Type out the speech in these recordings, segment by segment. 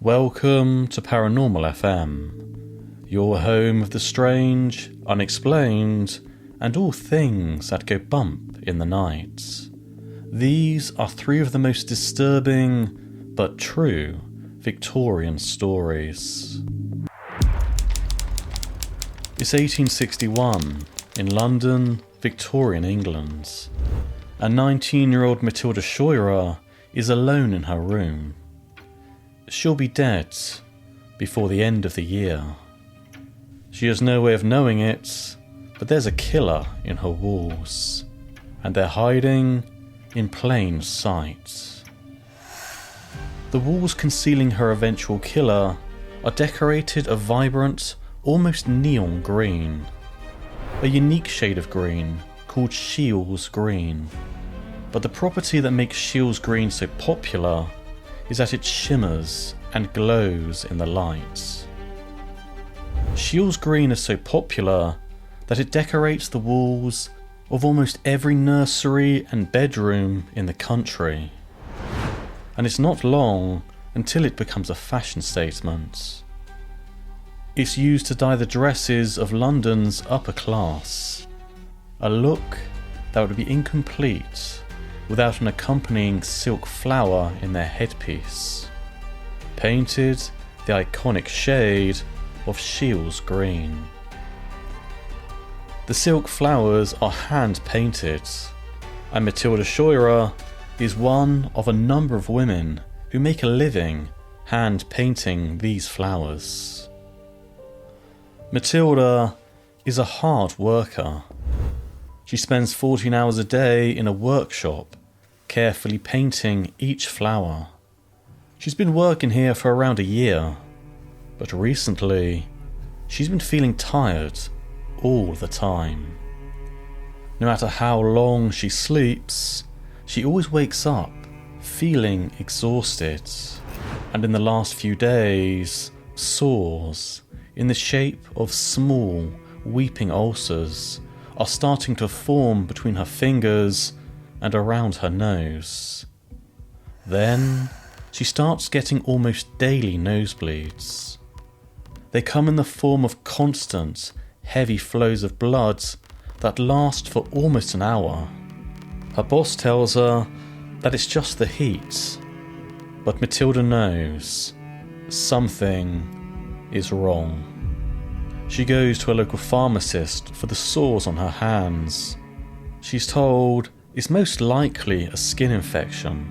Welcome to Paranormal FM, your home of the strange, unexplained, and all things that go bump in the night. These are three of the most disturbing, but true, Victorian stories. It's 1861, in London, Victorian England. A 19-year-old Matilda Scheurer is alone in her room. She'll be dead before the end of the year. She has no way of knowing it, but there's a killer in her walls, and they're hiding in plain sight. The walls concealing her eventual killer are decorated a vibrant, almost neon green, a unique shade of green called Scheele's green. But the property that makes Scheele's green so popular is that it shimmers and glows in the light. Scheele's green is so popular that it decorates the walls of almost every nursery and bedroom in the country. And it's not long until it becomes a fashion statement. It's used to dye the dresses of London's upper class, a look that would be incomplete without an accompanying silk flower in their headpiece, painted the iconic shade of Scheele's green. The silk flowers are hand-painted, and Matilda Scheurer is one of a number of women who make a living hand-painting these flowers. Matilda is a hard worker. She spends 14 hours a day in a workshop, carefully painting each flower. She's been working here for around a year, but recently she's been feeling tired all the time. No matter how long she sleeps, she always wakes up feeling exhausted, and in the last few days, sores in the shape of small, weeping ulcers are starting to form between her fingers and around her nose. Then she starts getting almost daily nosebleeds. They come in the form of constant, heavy flows of blood that last for almost an hour. Her boss tells her that it's just the heat, but Matilda knows something is wrong. She goes to a local pharmacist for the sores on her hands. She's told it's most likely a skin infection.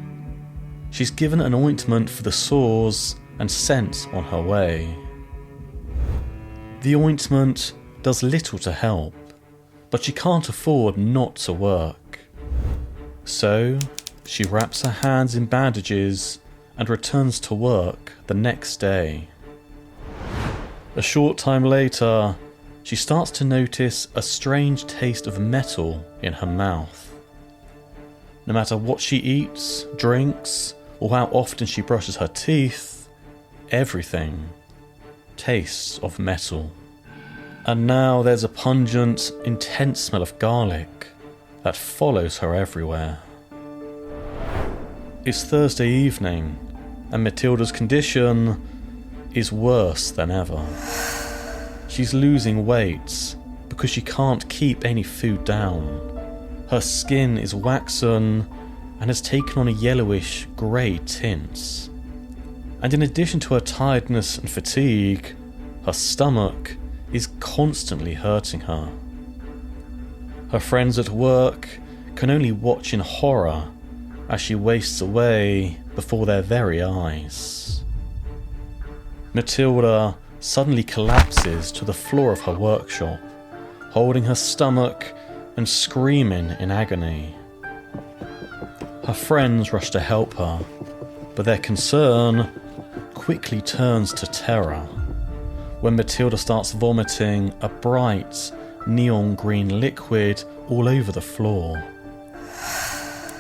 She's given an ointment for the sores and sent on her way. The ointment does little to help, but she can't afford not to work. So she wraps her hands in bandages and returns to work the next day. A short time later, she starts to notice a strange taste of metal in her mouth. No matter what she eats, drinks, or how often she brushes her teeth, everything tastes of metal. And now there's a pungent, intense smell of garlic that follows her everywhere. It's Thursday evening, and Matilda's condition is worse than ever. She's losing weight because she can't keep any food down. Her skin is waxen and has taken on a yellowish grey tint. And in addition to her tiredness and fatigue, her stomach is constantly hurting her. Her friends at work can only watch in horror as she wastes away before their very eyes. Matilda suddenly collapses to the floor of her workshop, holding her stomach and screaming in agony. Her friends rush to help her, but their concern quickly turns to terror when Matilda starts vomiting a bright, neon green liquid all over the floor.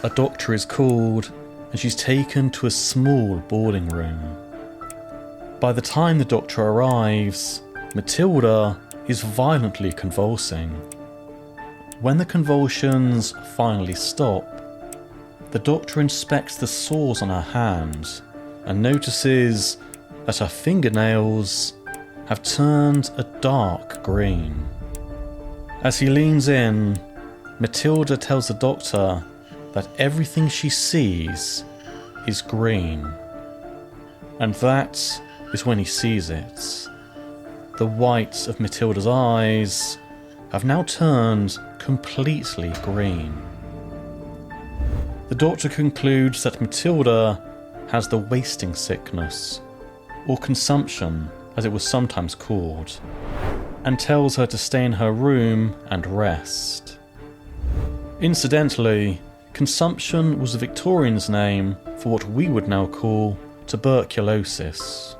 A doctor is called and she's taken to a small boarding room. By the time the doctor arrives, Matilda is violently convulsing. When the convulsions finally stop, the doctor inspects the sores on her hand and notices that her fingernails have turned a dark green. As he leans in, Matilda tells the doctor that everything she sees is green. And that is when he sees it. The whites of Matilda's eyes have now turned completely green. The doctor concludes that Matilda has the wasting sickness, or consumption as it was sometimes called, and tells her to stay in her room and rest. Incidentally, consumption was the Victorians' name for what we would now call tuberculosis.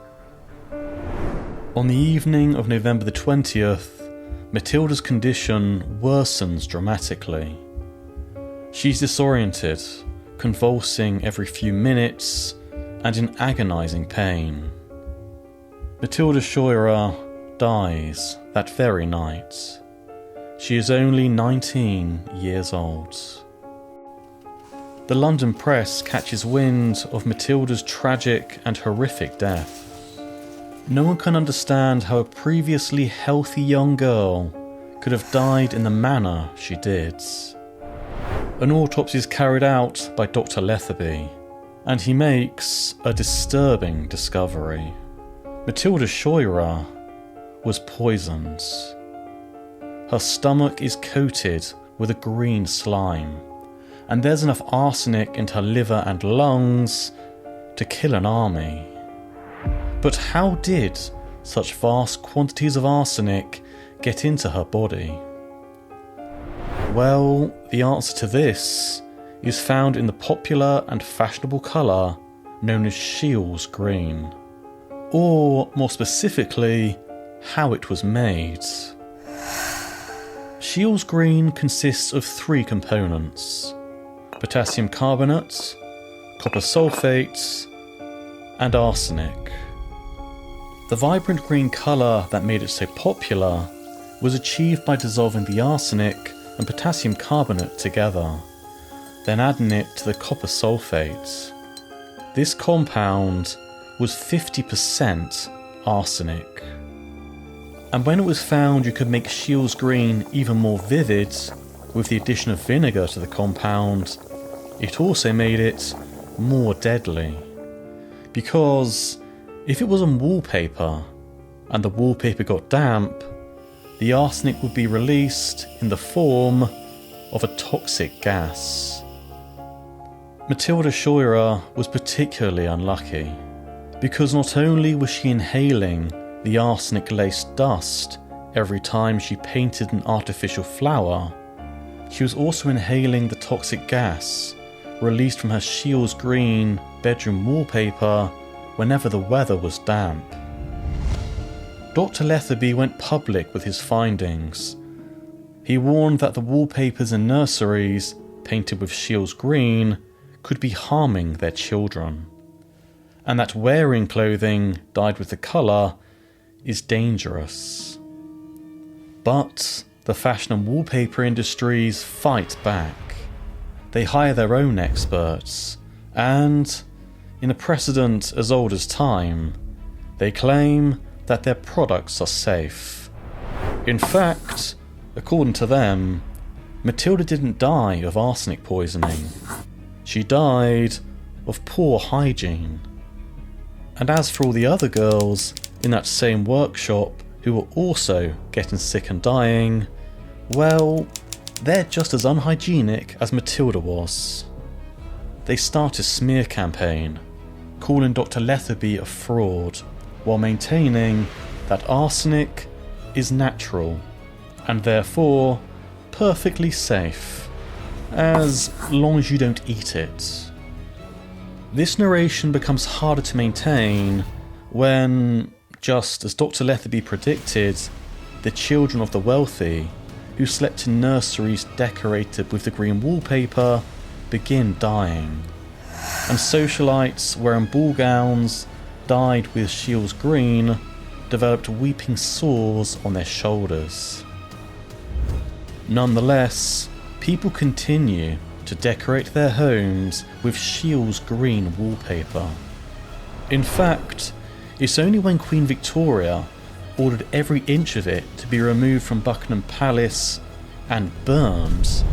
On the evening of November the 20th, Matilda's condition worsens dramatically. She's disoriented, convulsing every few minutes, and in agonising pain. Matilda Scheurer dies that very night. She is only 19 years old. The London press catches wind of Matilda's tragic and horrific death. No one can understand how a previously healthy young girl could have died in the manner she did. An autopsy is carried out by Dr. Letherby, and he makes a disturbing discovery. Matilda Scheurer was poisoned. Her stomach is coated with a green slime, and there's enough arsenic in her liver and lungs to kill an army. But how did such vast quantities of arsenic get into her body? Well, the answer to this is found in the popular and fashionable colour known as Scheele's green, or more specifically, how it was made. Scheele's green consists of 3 components: potassium carbonate, copper sulfate, and arsenic. The vibrant green colour that made it so popular was achieved by dissolving the arsenic and potassium carbonate together, then adding it to the copper sulfate. This compound was 50% arsenic. And when it was found you could make Scheele's green even more vivid with the addition of vinegar to the compound, it also made it more deadly. Because if it was on wallpaper and the wallpaper got damp, the arsenic would be released in the form of a toxic gas. Matilda Scheurer was particularly unlucky, because not only was she inhaling the arsenic-laced dust every time she painted an artificial flower, she was also inhaling the toxic gas released from her Scheele's green bedroom wallpaper whenever the weather was damp. Dr. Letherby went public with his findings. He warned that the wallpapers in nurseries painted with Scheele's green could be harming their children, and that wearing clothing dyed with the colour is dangerous. But the fashion and wallpaper industries fight back. They hire their own experts, and, in a precedent as old as time, they claim that their products are safe. In fact, according to them, Matilda didn't die of arsenic poisoning. She died of poor hygiene. And as for all the other girls in that same workshop who were also getting sick and dying, well, they're just as unhygienic as Matilda was. They start a smear campaign, calling Dr. Letherby a fraud, while maintaining that arsenic is natural and therefore perfectly safe, as long as you don't eat it. This narration becomes harder to maintain when, just as Dr. Letherby predicted, the children of the wealthy, who slept in nurseries decorated with the green wallpaper, begin dying, and socialites wearing ball gowns dyed with Scheele's green developed weeping sores on their shoulders. Nonetheless, people continue to decorate their homes with Scheele's green wallpaper. In fact, It's only when Queen Victoria ordered every inch of it to be removed from Buckingham Palace and burned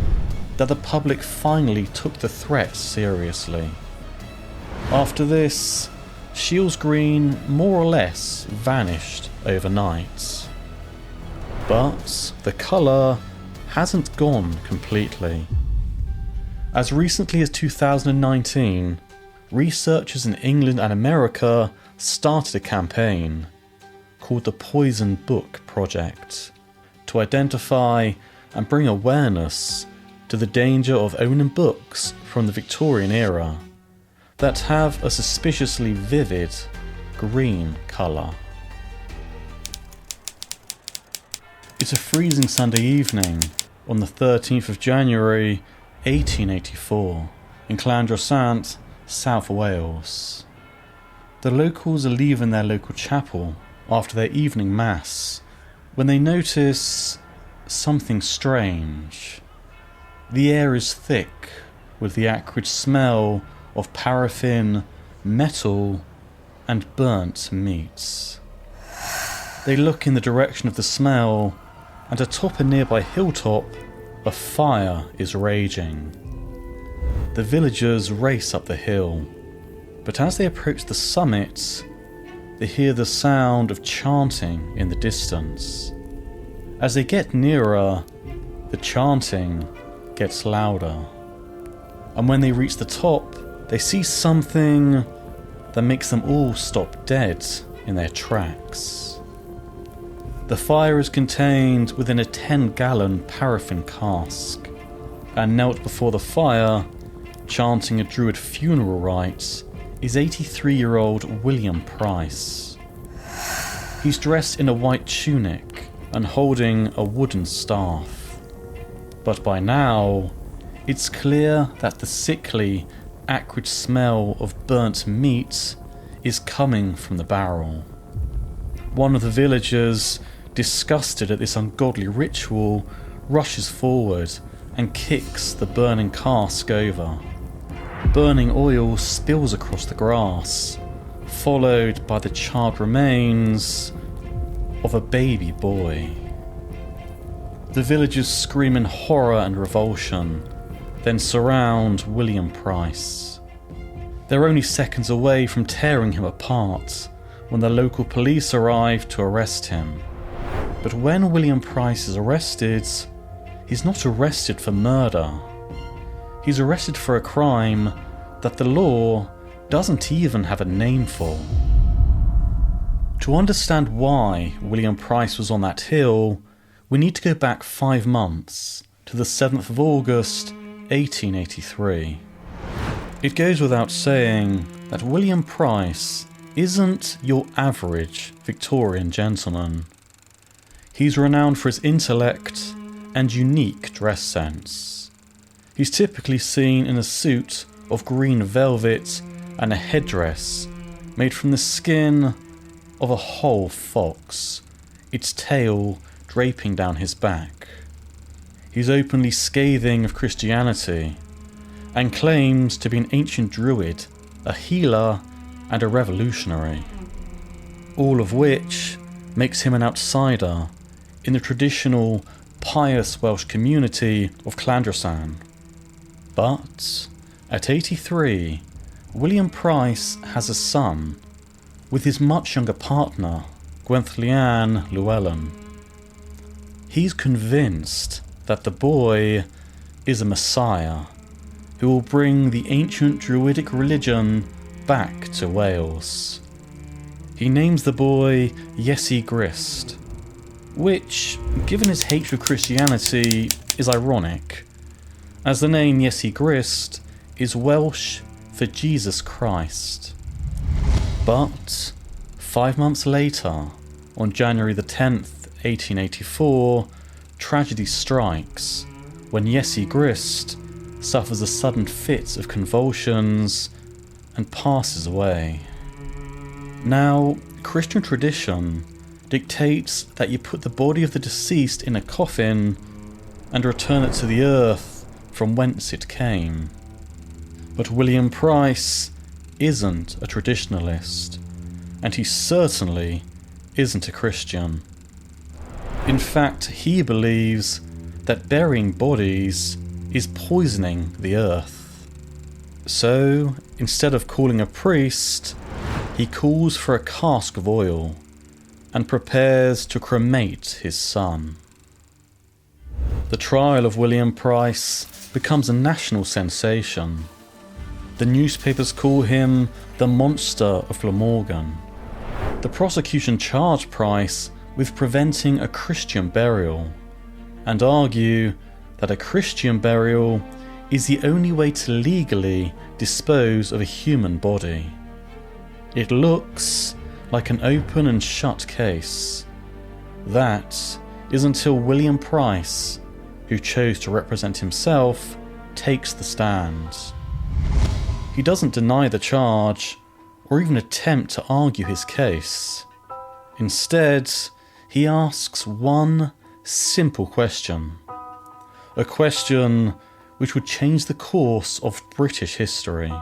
that the public finally took the threat seriously. After this, Scheele's Green more or less vanished overnight. But the colour hasn't gone completely. As recently as 2019, researchers in England and America started a campaign called the Poison Book Project to identify and bring awareness to the danger of owning books from the Victorian era that have a suspiciously vivid green colour. It's a freezing Sunday evening on the 13th of January 1884 in Llandrosant, South Wales. The locals are leaving their local chapel after their evening mass when they notice something strange. The air is thick with the acrid smell of paraffin, metal and burnt meats. They look in the direction of the smell, and atop a nearby hilltop a fire is raging. The villagers race up the hill, but as they approach the summit, they hear the sound of chanting in the distance. As they get nearer, the chanting gets louder, and when they reach the top, they see something that makes them all stop dead in their tracks. The fire is contained within a 10-gallon paraffin cask, and knelt before the fire, chanting a Druid funeral rites, is 83-year-old William Price. He's dressed in a white tunic and holding a wooden staff. But by now, it's clear that the sickly, acrid smell of burnt meat is coming from the barrel. One of the villagers, disgusted at this ungodly ritual, rushes forward and kicks the burning cask over. Burning oil spills across the grass, followed by the charred remains of a baby boy. The villagers scream in horror and revulsion, then surround William Price. They're only seconds away from tearing him apart when the local police arrive to arrest him. But when William Price is arrested, he's not arrested for murder. He's arrested for a crime that the law doesn't even have a name for. To understand why William Price was on that hill, we need to go back 5 months to the 7th of August 1883. It goes without saying that William Price isn't your average Victorian gentleman. He's renowned for his intellect and unique dress sense. He's typically seen in a suit of green velvet and a headdress made from the skin of a whole fox, its tail draping down his back. He's openly scathing of Christianity and claims to be an ancient druid, a healer and a revolutionary, all of which makes him an outsider in the traditional pious Welsh community of Llandrosant. But at 83, William Price has a son with his much younger partner, Gwenllian Llewellyn. He's convinced that the boy is a messiah who will bring the ancient Druidic religion back to Wales. He names the boy Iesu Grist, which, given his hatred of Christianity, is ironic, as the name Iesu Grist is Welsh for Jesus Christ. But 5 months later, on January the 10th, 1884, tragedy strikes when Iesu Grist suffers a sudden fit of convulsions and passes away. Now, Christian tradition dictates that you put the body of the deceased in a coffin and return it to the earth from whence it came. But William Price isn't a traditionalist, and he certainly isn't a Christian. In fact, he believes that burying bodies is poisoning the earth. So, instead of calling a priest, he calls for a cask of oil and prepares to cremate his son. The trial of William Price becomes a national sensation. The newspapers call him the monster of Glamorgan. The prosecution charge Price with preventing a Christian burial and argue that a Christian burial is the only way to legally dispose of a human body. It looks like an open and shut case. That is until William Price, who chose to represent himself, takes the stand. He doesn't deny the charge or even attempt to argue his case. Instead, he asks one simple question. A question which would change the course of British history.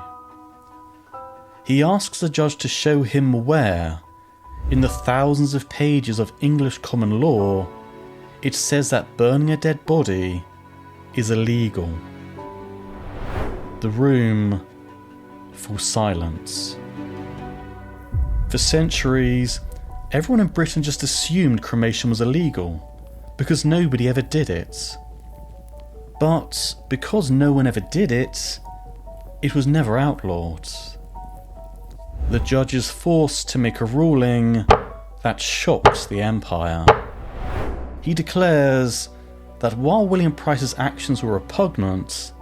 He asks the judge to show him where, in the thousands of pages of English common law, it says that burning a dead body is illegal. The room falls silent. For centuries, everyone in Britain just assumed cremation was illegal because nobody ever did it. But because no one ever did it, it was never outlawed. The judge is forced to make a ruling that shocks the empire. He declares that while William Price's actions were repugnant,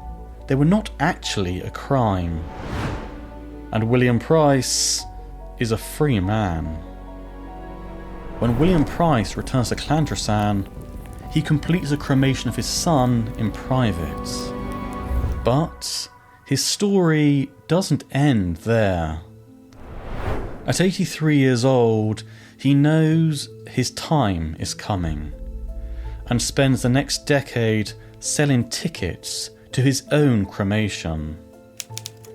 they were not actually a crime. And William Price is a free man. When William Price returns to Llandryssan, he completes the cremation of his son in private. But his story doesn't end there. At 83 years old, he knows his time is coming and spends the next decade selling tickets to his own cremation.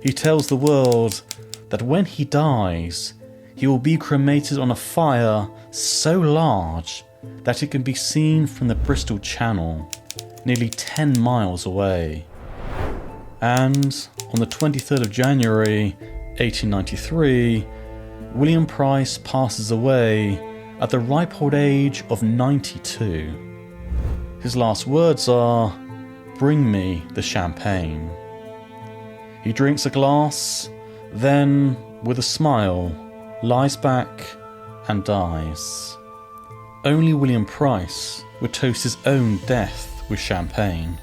He tells the world that when he dies, he will be cremated on a fire so large that it can be seen from the Bristol Channel, nearly 10 miles away. And on the 23rd of January 1893, William Price passes away at the ripe old age of 92. His last words are, "Bring me the champagne." He drinks a glass, then, with a smile, lies back and dies. Only William Price would toast his own death with champagne.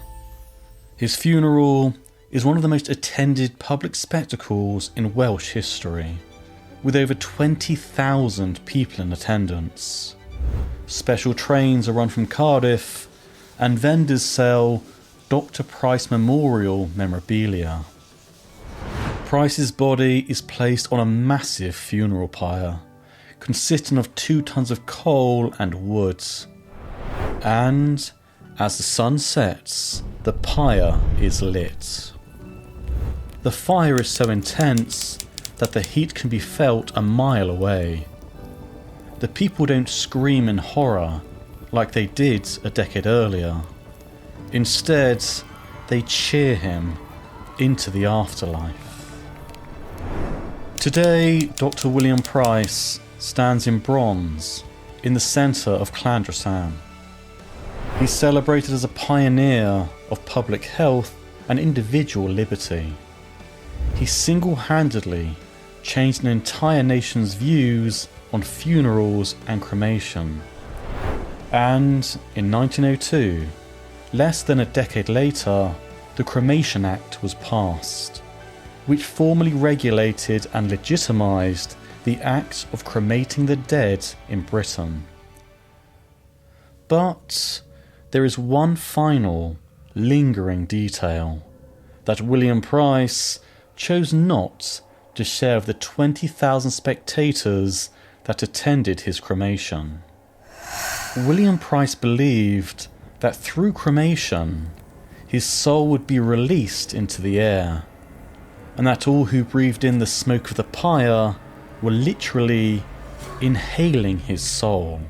His funeral is one of the most attended public spectacles in Welsh history, with over 20,000 people in attendance. Special trains are run from Cardiff, and vendors sell Dr. Price Memorial memorabilia. Price's body is placed on a massive funeral pyre, consisting of 2 tons of coal and wood. And as the sun sets, the pyre is lit. The fire is so intense that the heat can be felt a mile away. The people don't scream in horror like they did a decade earlier. Instead, they cheer him into the afterlife. Today, Dr. William Price stands in bronze in the centre of Llandryssan. He's celebrated as a pioneer of public health and individual liberty. He single-handedly changed an entire nation's views on funerals and cremation. And in 1902, less than a decade later, the Cremation Act was passed, which formally regulated and legitimised the act of cremating the dead in Britain. But there is one final, lingering detail that William Price chose not to share with the 20,000 spectators that attended his cremation. William Price believed that through cremation, his soul would be released into the air, and that all who breathed in the smoke of the pyre were literally inhaling his soul,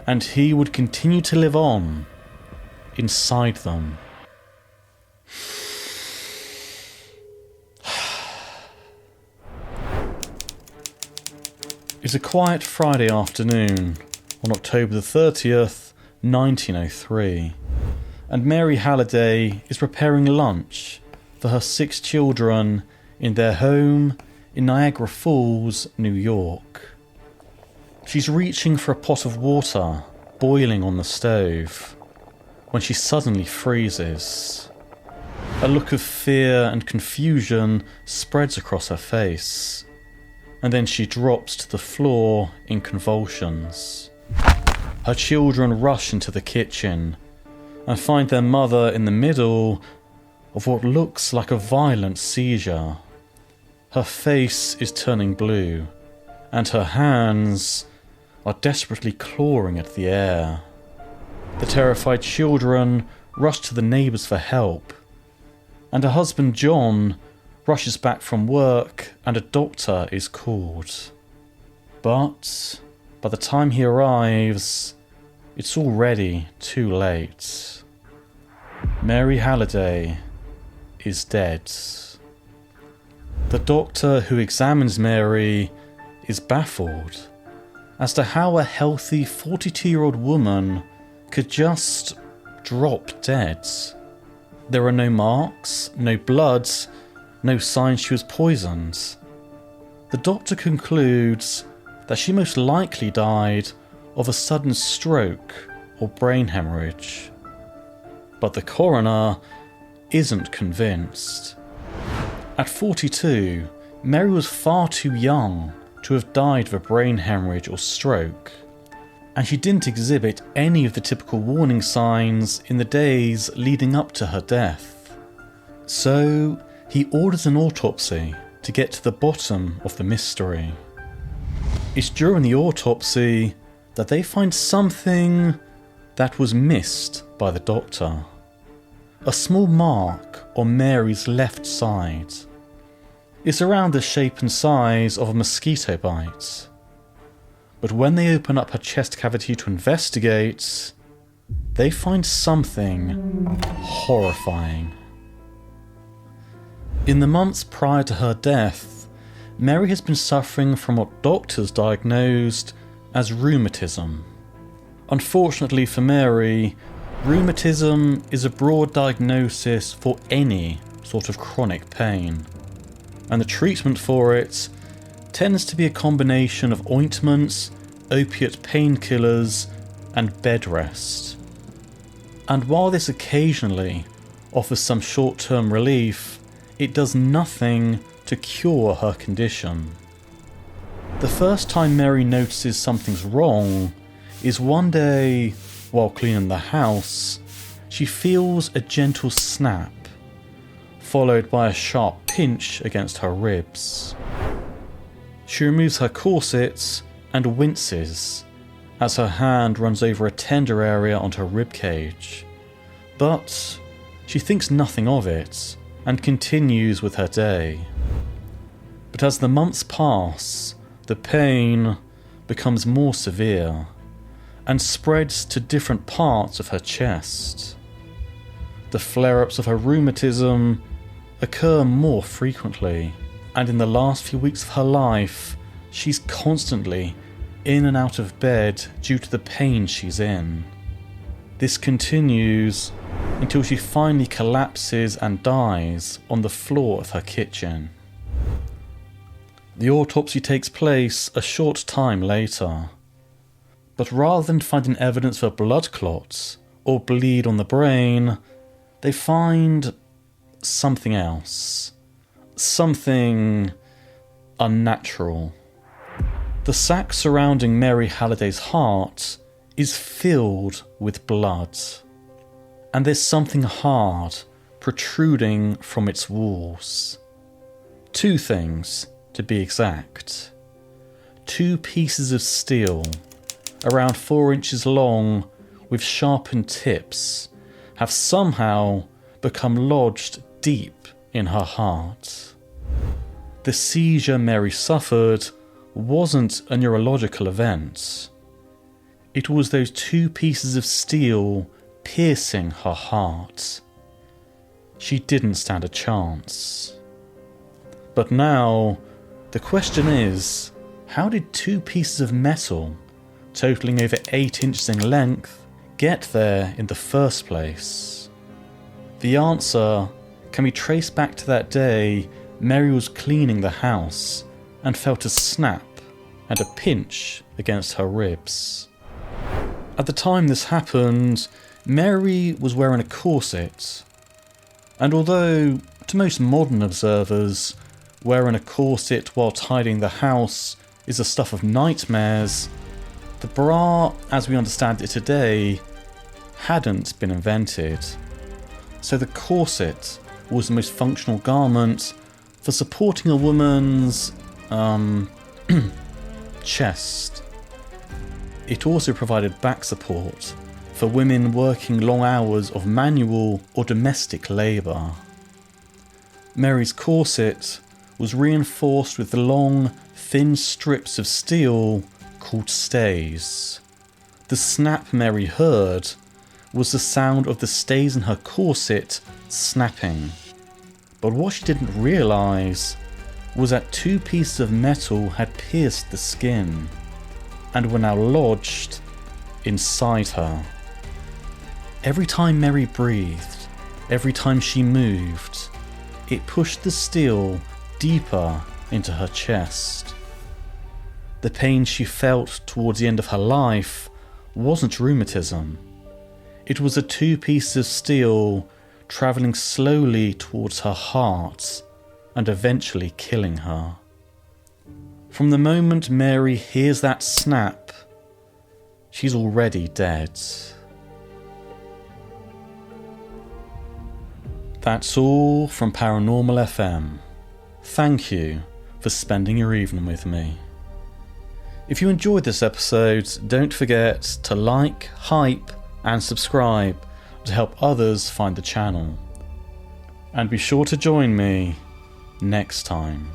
and he would continue to live on inside them. It's a quiet Friday afternoon on October the 30th, 1903, and Mary Halliday is preparing lunch for her 6 children in their home in Niagara Falls, New York. She's reaching for a pot of water boiling on the stove when she suddenly freezes. A look of fear and confusion spreads across her face, and then she drops to the floor in convulsions. Her children rush into the kitchen and find their mother in the middle of what looks like a violent seizure. Her face is turning blue, and her hands are desperately clawing at the air. The terrified children rush to the neighbours for help, and her husband John rushes back from work and a doctor is called. But by the time he arrives, it's already too late. Mary Halliday is dead. The doctor who examines Mary is baffled as to how a healthy 42-year-old woman could just drop dead. There are no marks, no blood, no sign she was poisoned. The doctor concludes that she most likely died of a sudden stroke or brain hemorrhage. But the coroner isn't convinced. At 42, Mary was far too young to have died of a brain hemorrhage or stroke, and she didn't exhibit any of the typical warning signs in the days leading up to her death. So he orders an autopsy to get to the bottom of the mystery. It's during the autopsy that they find something that was missed by the doctor. A small mark on Mary's left side. It's around the shape and size of a mosquito bite. But when they open up her chest cavity to investigate, they find something horrifying. In the months prior to her death, Mary has been suffering from what doctors diagnosed as rheumatism. Unfortunately for Mary, rheumatism is a broad diagnosis for any sort of chronic pain, and the treatment for it tends to be a combination of ointments, opiate painkillers, and bed rest. And while this occasionally offers some short-term relief, it does nothing to cure her condition. The first time Mary notices something's wrong is one day, while cleaning the house, she feels a gentle snap, followed by a sharp pinch against her ribs. She removes her corset and winces as her hand runs over a tender area on her ribcage, but she thinks nothing of it and continues with her day. But as the months pass, the pain becomes more severe and spreads to different parts of her chest. The flare-ups of her rheumatism occur more frequently, and in the last few weeks of her life, she's constantly in and out of bed due to the pain she's in. This continues until she finally collapses and dies on the floor of her kitchen. The autopsy takes place a short time later, but rather than finding evidence for blood clots or bleed on the brain, they find something else. Something unnatural. The sac surrounding Mary Halliday's heart is filled with blood, and there's something hard protruding from its walls. 2 things, to be exact. 2 pieces of steel, around 4 inches long, with sharpened tips, have somehow become lodged deep in her heart. The seizure Mary suffered wasn't a neurological event. It was those 2 pieces of steel piercing her heart. She didn't stand a chance. But now, the question is, how did 2 pieces of metal, totaling over 8 inches in length, get there in the first place? The answer can be traced back to that day Mary was cleaning the house and felt a snap and a pinch against her ribs. At the time this happened, Mary was wearing a corset, and although to most modern observers, wearing a corset while tidying the house is the stuff of nightmares, the bra, as we understand it today, hadn't been invented. So the corset was the most functional garment for supporting a woman's chest. It also provided back support for women working long hours of manual or domestic labour. Mary's corset was reinforced with long, thin strips of steel called stays. The snap Mary heard was the sound of the stays in her corset snapping. But what she didn't realise was that 2 pieces of metal had pierced the skin and were now lodged inside her. Every time Mary breathed, every time she moved, it pushed the steel deeper into her chest. The pain she felt towards the end of her life wasn't rheumatism. It was the 2 pieces of steel travelling slowly towards her heart and eventually killing her. From the moment Mary hears that snap, she's already dead. That's all from Paranormal FM. Thank you for spending your evening with me. If you enjoyed this episode, don't forget to like, hype and subscribe to help others find the channel. And be sure to join me next time.